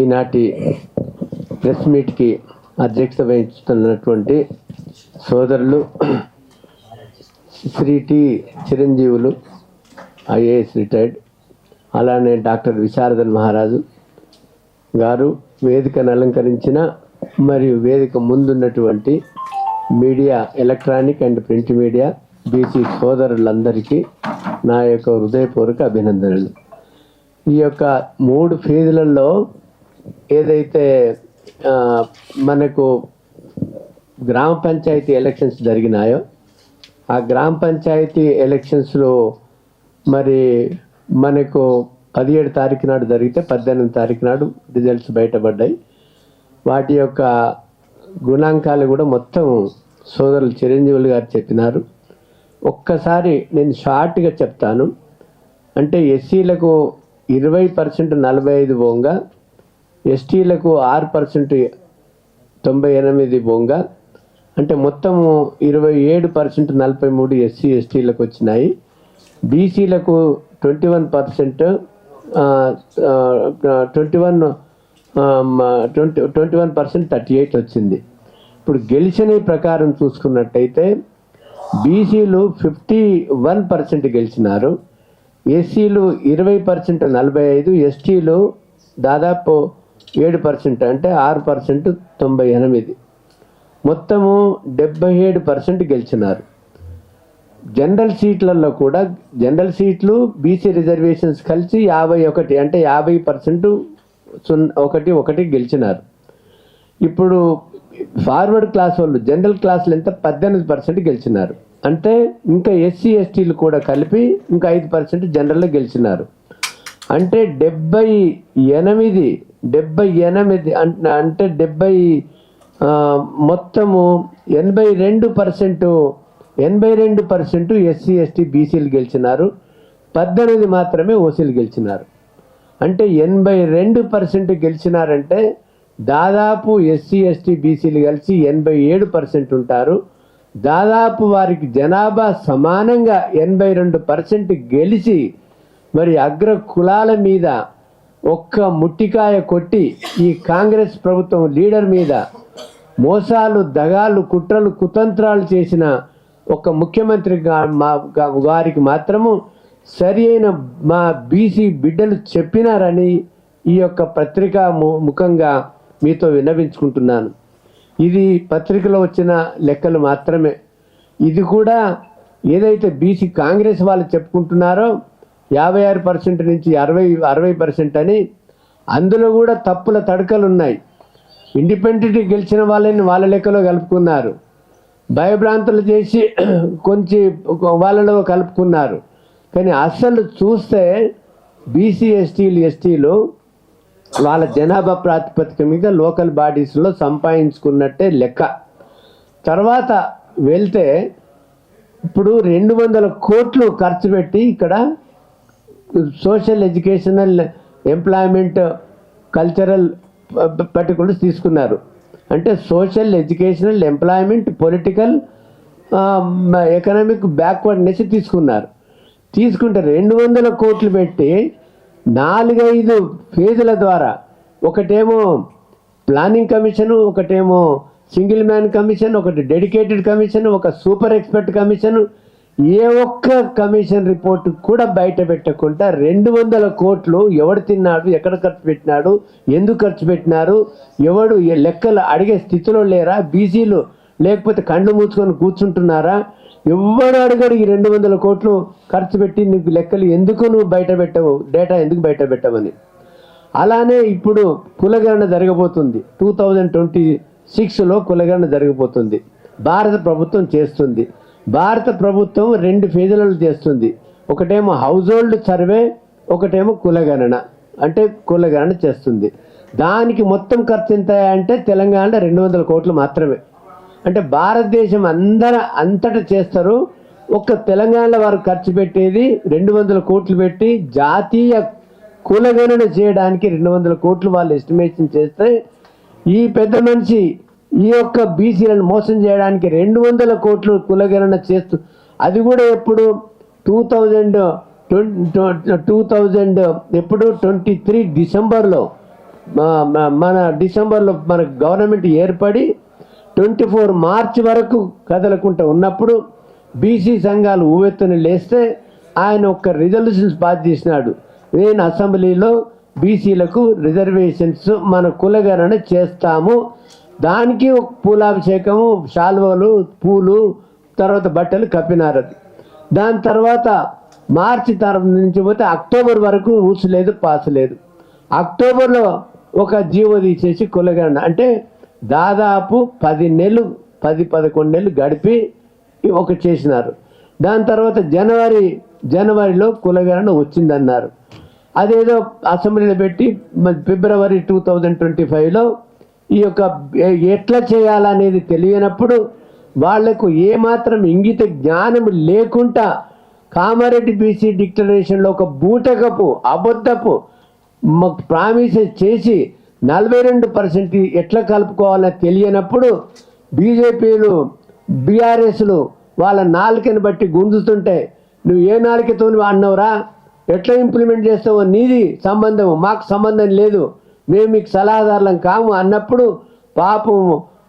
ఈనాటి ప్రెస్ మీట్కి అధ్యక్షత వహిస్తున్నటువంటి సోదరులు శ్రీ టి చిరంజీవులు ఐఏఎస్ రిటైర్డ్, అలానే డాక్టర్ విశారదన్ మహారాజు గారు, వేదికను అలంకరించిన మరియు వేదిక ముందున్నటువంటి media, electronic and print media, BC సోదరులందరికీ నా యొక్క హృదయపూర్వక అభినందనలు. ఈ యొక్క 3 ఫేజులలో ఏదైతే మనకు గ్రామ పంచాయతీ ఎలక్షన్స్ జరిగినాయో, ఆ గ్రామ పంచాయతీ ఎలక్షన్స్లో మరి మనకు 17 తారీఖు నాడు జరిగితే 18 తారీఖు నాడు రిజల్ట్స్ బయటపడ్డాయి. వాటి యొక్క గుణాంకాలు కూడా మొత్తం సోదరులు చిరంజీవులు గారు చెప్పినారు. ఒక్కసారి నేను షార్ట్గా చెప్తాను. అంటే ఎస్సీలకు 20% 45 బోంగా, ఎస్టీలకు 6% 98 బోంగా, అంటే మొత్తము 27% 43 ఎస్సీ ఎస్టీలకు వచ్చినాయి. బీసీలకు 21% 21% 38 వచ్చింది. ఇప్పుడు గెలిచిన ప్రకారం చూసుకున్నట్టయితే బీసీలు 51% గెలిచినారు, ఎస్సీలు 20% 45, ఎస్టీలు దాదాపు 7% అంటే 6% 98, మొత్తము 77% గెలిచినారు. జనరల్ సీట్లలో కూడా జనరల్ సీట్లు బీసీ రిజర్వేషన్స్ కలిసి 51 అంటే 50% 1 గెలిచినారు. ఇప్పుడు ఫార్వర్డ్ క్లాస్ వాళ్ళు జనరల్ క్లాసులు ఎంత 18% గెలిచినారు. అంటే ఇంకా ఎస్సీ ఎస్టీలు కూడా కలిపి ఇంకా 5% జనరల్లో గెలిచినారు. అంటే 78 అంటే 70 మొత్తము 82% ఎస్సీ ఎస్టీ బీసీలు గెలిచినారు, 18 మాత్రమే ఓసీలు గెలిచినారు. అంటే 82% గెలిచినారంటే దాదాపు ఎస్సీ ఎస్టీ బీసీలు కలిసి 87% ఉంటారు. దాదాపు వారికి జనాభా సమానంగా 82% గెలిచి మరి అగ్ర కులాల మీద ఒక్క ముట్టికాయ కొట్టి ఈ కాంగ్రెస్ ప్రభుత్వం లీడర్ మీద మోసాలు, దగాలు, కుట్రలు, కుతంత్రాలు చేసిన ఒక ముఖ్యమంత్రి వారికి మాత్రము సరి అయిన మా బీసీ బిడ్డలు చెప్పినారని ఈ యొక్క పత్రిక ముఖంగా మీతో విన్నవించుకుంటున్నాను. ఇది పత్రికలో వచ్చిన లెక్కలు మాత్రమే. ఇది కూడా ఏదైతే బీసీ కాంగ్రెస్ వాళ్ళు చెప్పుకుంటున్నారో 56% నుంచి 60% అని, అందులో కూడా తప్పుల తడకలు ఉన్నాయి. ఇండిపెండెంట్ గెలిచిన వాళ్ళని వాళ్ళ లెక్కలో కలుపుకున్నారు, భయభ్రాంతులు చేసి కొంచెం వాళ్ళలో కలుపుకున్నారు. కానీ అసలు చూస్తే బీసీ ఎస్టీలు వాళ్ళ జనాభా ప్రాతిపదిక మీద లోకల్ బాడీస్లో సంపాదించుకున్నట్టే లెక్క. తర్వాత వెళ్తే ఇప్పుడు 200 కోట్లు ఖర్చు పెట్టి ఇక్కడ social, educational, employment, cultural particulars తీసుకున్నారు. అంటే social, educational, employment, political, economic backwardness తీసుకుంటే 200 కోట్లు పెట్టి 4-5 ఫేజుల ద్వారా, ఒకటేమో ప్లానింగ్ కమిషను, ఒకటేమో సింగిల్ మ్యాన్ కమిషన్, ఒకటి డెడికేటెడ్ కమిషన్, ఒక సూపర్ ఎక్స్పర్ట్ కమిషను, ఏ ఒక్క కమిషన్ రిపోర్టు కూడా బయట పెట్టకుండా 200 కోట్లు ఎవడు తిన్నాడు, ఎక్కడ ఖర్చు పెట్టినాడు, ఎందుకు ఖర్చు పెట్టినారు, ఎవడు లెక్కలు అడిగే స్థితిలో లేరా బీసీలు, లేకపోతే కళ్ళు మూసుకొని కూర్చుంటున్నారా? ఎవడు అడగడు ఈ 200 కోట్లు ఖర్చు పెట్టి నీకు లెక్కలు ఎందుకు నువ్వు బయట పెట్టవు, డేటా ఎందుకు బయట పెట్టవని. అలానే ఇప్పుడు కులగణన జరగబోతుంది. 2026లో కులగణన జరగబోతుంది. భారత ప్రభుత్వం చేస్తుంది. భారత ప్రభుత్వం 2 ఫేజులలో చేస్తుంది. ఒకటేమో హౌస్ హోల్డ్ సర్వే, ఒకటేమో కులగణన, అంటే కులగణన చేస్తుంది. దానికి మొత్తం ఖర్చు ఎంత అంటే తెలంగాణలో 200 కోట్లు మాత్రమే. అంటే భారతదేశం అంతటా చేస్తారు, ఒక్క తెలంగాణలో వారు ఖర్చు పెట్టేది 200 కోట్లు పెట్టి జాతీయ కులగణన చేయడానికి 200 కోట్లు వాళ్ళు ఎస్టిమేషన్ చేస్తే, ఈ పెద్ద మనిషి ఈ యొక్క బీసీలను మోసం చేయడానికి 200 కోట్లు కులగణన చేస్తూ, అది కూడా ఎప్పుడు 2023 డిసెంబర్లో మన డిసెంబర్లో మన గవర్నమెంట్ ఏర్పడి 24 మార్చి వరకు కదలకుండా ఉన్నప్పుడు బీసీ సంఘాలు ఊవెత్తున లేస్తే ఆయన ఒక రిజల్యూషన్స్ పాస్ చేసినాడు. నేను అసెంబ్లీలో బీసీలకు రిజర్వేషన్స్ మన కులగణన చేస్తాము, దానికి ఒక పూలాభిషేకము, శాల్వలు, పూలు, తర్వాత బట్టలు కప్పినారు. దాని తర్వాత మార్చి నుంచి పోతే అక్టోబర్ వరకు ఊసలేదు, పాస్ లేదు. అక్టోబర్లో ఒక జీవో తీసేసి కులగణన అంటే దాదాపు 10 నెలలు 10-11 నెలలు గడిపి ఒక చేసినారు. దాని తర్వాత జనవరిలో కులగణన వచ్చిందన్నారు. అదేదో అసెంబ్లీలో పెట్టి ఫిబ్రవరి 2025లో ఈ యొక్క ఎట్లా చేయాలనేది తెలియనప్పుడు వాళ్లకు ఏమాత్రం ఇంగిత జ్ఞానం లేకుండా కామారెడ్డి బీసీ డిక్లరేషన్లో ఒక బూటకపు అబద్ధపు ప్రామిసెస్ చేసి 42% ఎట్లా కలుపుకోవాలని తెలియనప్పుడు బీజేపీలు బీఆర్ఎస్లు వాళ్ళ నాలుకని బట్టి గుంజుతుంటే నువ్వు ఏ నాలుకతో అన్నవరా, ఎట్లా ఇంప్లిమెంట్ చేస్తావో నీది సంబంధం, మాకు సంబంధం లేదు, మేము మీకు సలహాదారులం కాము అన్నప్పుడు పాపం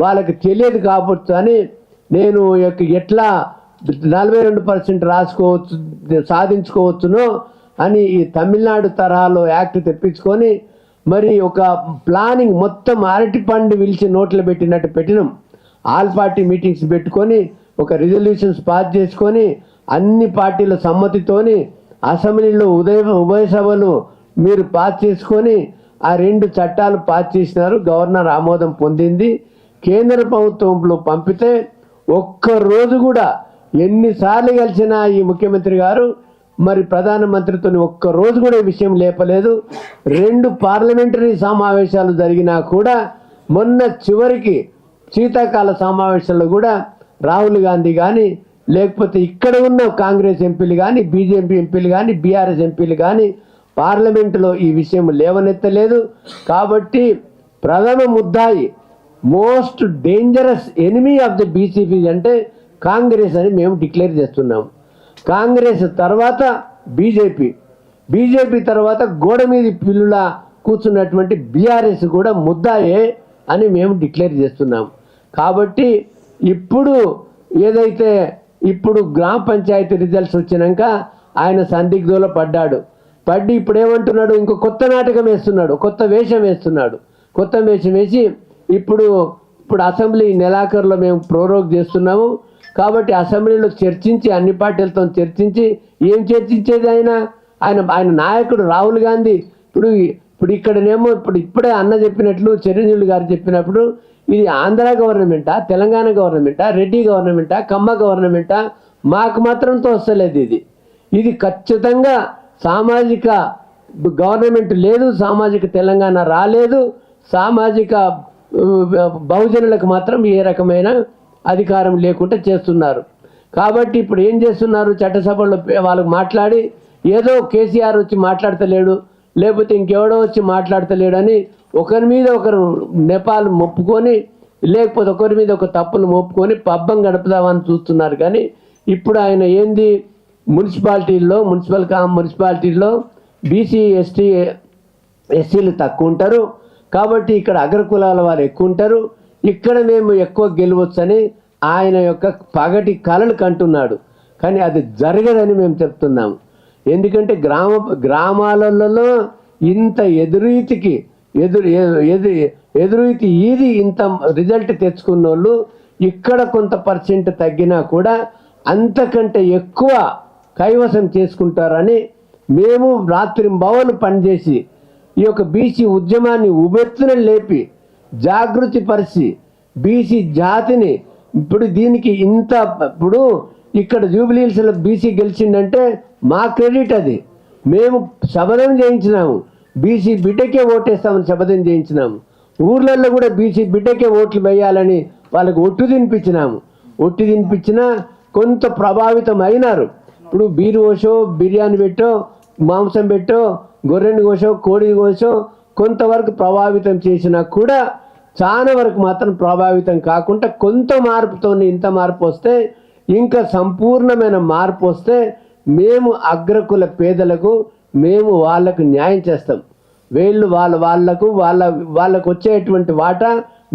వాళ్ళకి తెలియదు కాబట్టి అని నేను ఎట్లా 42% సాధించుకోవచ్చునో అని ఈ తమిళనాడు తరహాలో యాక్ట్ తెప్పించుకొని మరి ఒక ప్లానింగ్ మొత్తం అరటి పండు విలిచి నోట్లో పెట్టినట్టు పెట్టినాం. ఆల్ పార్టీ మీటింగ్స్ పెట్టుకొని ఒక రిజల్యూషన్స్ పాస్ చేసుకొని అన్ని పార్టీల సమ్మతితోని అసెంబ్లీలో ఉభయ సభలు మీరు పాస్ చేసుకొని ఆ 2 చట్టాలు పాస్ చేసినారు. గవర్నర్ ఆమోదం పొందింది. కేంద్ర ప్రభుత్వంలో పంపితే ఒక్కరోజు కూడా ఎన్నిసార్లు కలిసినా ఈ ముఖ్యమంత్రి గారు మరి ప్రధానమంత్రితో ఒక్కరోజు కూడా ఈ విషయం లేపలేదు. 2 పార్లమెంటరీ సమావేశాలు జరిగినా కూడా మొన్న చివరికి శీతాకాల సమావేశాల్లో కూడా రాహుల్ గాంధీ కానీ లేకపోతే ఇక్కడ ఉన్న కాంగ్రెస్ ఎంపీలు కానీ బీజేపీ ఎంపీలు కానీ బీఆర్ఎస్ ఎంపీలు కానీ పార్లమెంటులో ఈ విషయం లేవనెత్తలేదు. కాబట్టి ప్రథమ ముద్దాయి most dangerous enemy of the BCP అంటే కాంగ్రెస్ అని మేము డిక్లేర్ చేస్తున్నాము. కాంగ్రెస్ తర్వాత బీజేపీ తర్వాత గోడ మీద పిల్లులా కూర్చున్నటువంటి బీఆర్ఎస్ కూడా ముద్దాయే అని మేము డిక్లేర్ చేస్తున్నాము. కాబట్టి ఇప్పుడు ఏదైతే ఇప్పుడు గ్రామ పంచాయతీ రిజల్ట్స్ వచ్చినాక ఆయన సందిగ్ధంలో పడి ఇప్పుడు ఏమంటున్నాడు, ఇంకో కొత్త నాటకం వేస్తున్నాడు, కొత్త వేషం వేసి ఇప్పుడు అసెంబ్లీ నెలాఖరులో మేము ప్రోరోగ్ చేస్తున్నాము. కాబట్టి అసెంబ్లీలో చర్చించి అన్ని పార్టీలతో చర్చించి ఏం చర్చించేది ఆయన నాయకుడు రాహుల్ గాంధీ ఇప్పుడు ఇక్కడనేమో ఇప్పుడే అన్న చెప్పినట్లు చిరంజీవి గారు చెప్పినప్పుడు ఇది ఆంధ్ర గవర్నమెంటా, తెలంగాణ గవర్నమెంటా, రెడ్డి గవర్నమెంటా, కమ్మ గవర్నమెంటా, మాకు మాత్రంతో వస్తలేదు. ఇది ఖచ్చితంగా సామాజిక గవర్నమెంట్ లేదు, సామాజిక తెలంగాణ రాలేదు, సామాజిక బహుజనులకు మాత్రం ఏ రకమైన అధికారం లేకుండా చేస్తున్నారు. కాబట్టి ఇప్పుడు ఏం చేస్తున్నారు, చట్టసభలో వాళ్ళకు మాట్లాడి ఏదో కేసీఆర్ వచ్చి మాట్లాడతలేడు, లేకపోతే ఇంకెవడో వచ్చి మాట్లాడతలేడు అని ఒకరి మీద ఒకరు నెపాలు మొప్పుకొని లేకపోతే ఒకరి మీద ఒక తప్పులు మొప్పుకొని పబ్బం గడుపుదామని చూస్తున్నారు. కానీ ఇప్పుడు ఆయన ఏంది మున్సిపాలిటీల్లో బీసీ ఎస్సీలు తక్కువ ఉంటారు కాబట్టి ఇక్కడ అగ్రకులాల వారు ఎక్కువ ఉంటారు, ఇక్కడ మేము ఎక్కువ గెలవచ్చని ఆయన యొక్క పగటి కలలు కంటున్నాడు. కానీ అది జరగదని మేము చెప్తున్నాము. ఎందుకంటే గ్రామాలలో ఇంత ఎదురీతి ఇంత రిజల్ట్ తెచ్చుకున్న వాళ్ళు ఇక్కడ కొంత పర్సెంట్ తగ్గినా కూడా అంతకంటే ఎక్కువ కైవసం చేసుకుంటారని మేము రాత్రింబవలు పనిచేసి ఈ యొక్క బీసీ ఉద్యమాన్ని ఉబెత్తున లేపి జాగృతి పరిచి బీసీ జాతిని ఇప్పుడు దీనికి ఇప్పుడు ఇక్కడ జూబ్లీహిల్స్లో బీసీ గెలిచిందంటే మా క్రెడిట్ అది. మేము శపథం చేయించినాము, బీసీ బిడ్డకే ఓటేస్తామని శపథం చేయించినాము. ఊర్లలో కూడా బీసీ బిడ్డకే ఓట్లు వేయాలని వాళ్ళకి ఒట్టు తినిపించినా కొంత ప్రభావితం అయినారు. ఇప్పుడు బీరు కోసో, బిర్యానీ పెట్టో, మాంసం పెట్టో, గొర్రెని కోసో, కోడి కోసో కొంతవరకు ప్రభావితం చేసినా కూడా చాలా వరకు మాత్రం ప్రభావితం కాకుండా కొంత మార్పుతో ఇంత మార్పు వస్తే ఇంకా సంపూర్ణమైన మార్పు వస్తే మేము అగ్రకుల పేదలకు మేము వాళ్ళకు న్యాయం చేస్తాం. వీళ్ళు వాళ్ళకు వచ్చేటువంటి వాటా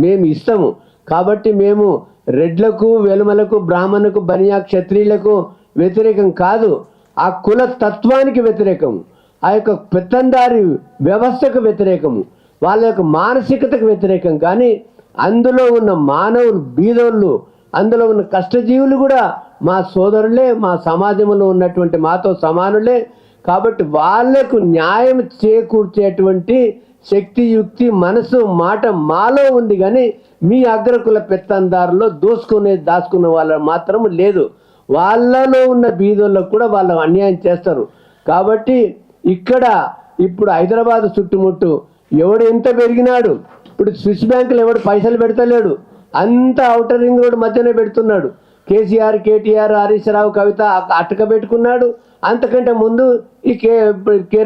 మేము ఇస్తాము. కాబట్టి మేము రెడ్లకు, వెలుమలకు, బ్రాహ్మణులకు, బనియా, క్షత్రియులకు వ్యతిరేకం కాదు, ఆ కుల తత్వానికి వ్యతిరేకము, ఆ యొక్క పెత్తందారి వ్యవస్థకు వ్యతిరేకము, వాళ్ళ యొక్క మానసికతకు వ్యతిరేకం. కానీ అందులో ఉన్న మానవులు, బీదోళ్ళు, అందులో ఉన్న కష్టజీవులు కూడా మా సోదరులే, మా సమాజంలో ఉన్నటువంటి మాతో సమానులే. కాబట్టి వాళ్లకు న్యాయం చేకూర్చేటువంటి శక్తి, యుక్తి, మనసు, మాట మాలో ఉంది. కానీ మీ అగ్రకుల పెత్తందారులో దాచుకున్న వాళ్ళ మాత్రం లేదు. వాళ్ళలో ఉన్న బీదోళ్ళకు కూడా వాళ్ళు అన్యాయం చేస్తారు. కాబట్టి ఇప్పుడు హైదరాబాద్ చుట్టుముట్టు ఎవడు ఎంత పెరిగినాడు, ఇప్పుడు స్విస్ బ్యాంకులు ఎవడు పైసలు పెడతలేడు, అంతా ఔటర్ రింగ్ రోడ్ మధ్యనే పెడుతున్నాడు. కేసీఆర్, కేటీఆర్, హరీష్ రావు, కవిత అటక పెట్టుకున్నాడు. అంతకంటే ముందు ఈ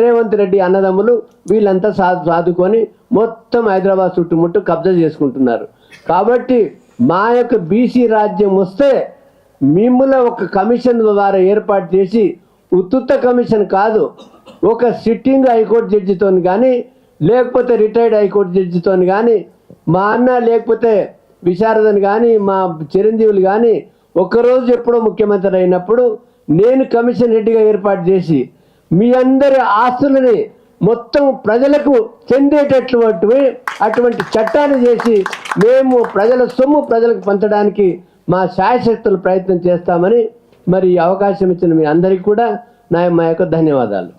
రేవంత్ రెడ్డి అన్నదమ్ములు వీళ్ళంతా సాదుకొని మొత్తం హైదరాబాద్ చుట్టుముట్టు కబ్జా చేసుకుంటున్నారు. కాబట్టి మా యొక్క బీసీ రాజ్యం వస్తే మిమ్మల్ని ఒక కమిషన్ ద్వారా ఏర్పాటు చేసి, ఉత్తుత్త కమిషన్ కాదు, ఒక సిట్టింగ్ హైకోర్టు జడ్జితో కానీ, లేకపోతే రిటైర్డ్ హైకోర్టు జడ్జితో కానీ, మా అన్న లేకపోతే విశారదన్ కానీ, మా చిరంజీవులు కానీ ఒక్కరోజు ఎప్పుడో ముఖ్యమంత్రి అయినప్పుడు నేను కమిషన్ హెడ్గా ఏర్పాటు చేసి మీ అందరి ఆస్తులని మొత్తం ప్రజలకు చెందేటటువంటి చట్టాన్ని చేసి మేము ప్రజల సొమ్ము ప్రజలకు పంచడానికి మా శాయశక్తులు ప్రయత్నం చేస్తామని మరి ఈ అవకాశం ఇచ్చిన మీ అందరికీ కూడా మా యొక్క ధన్యవాదాలు.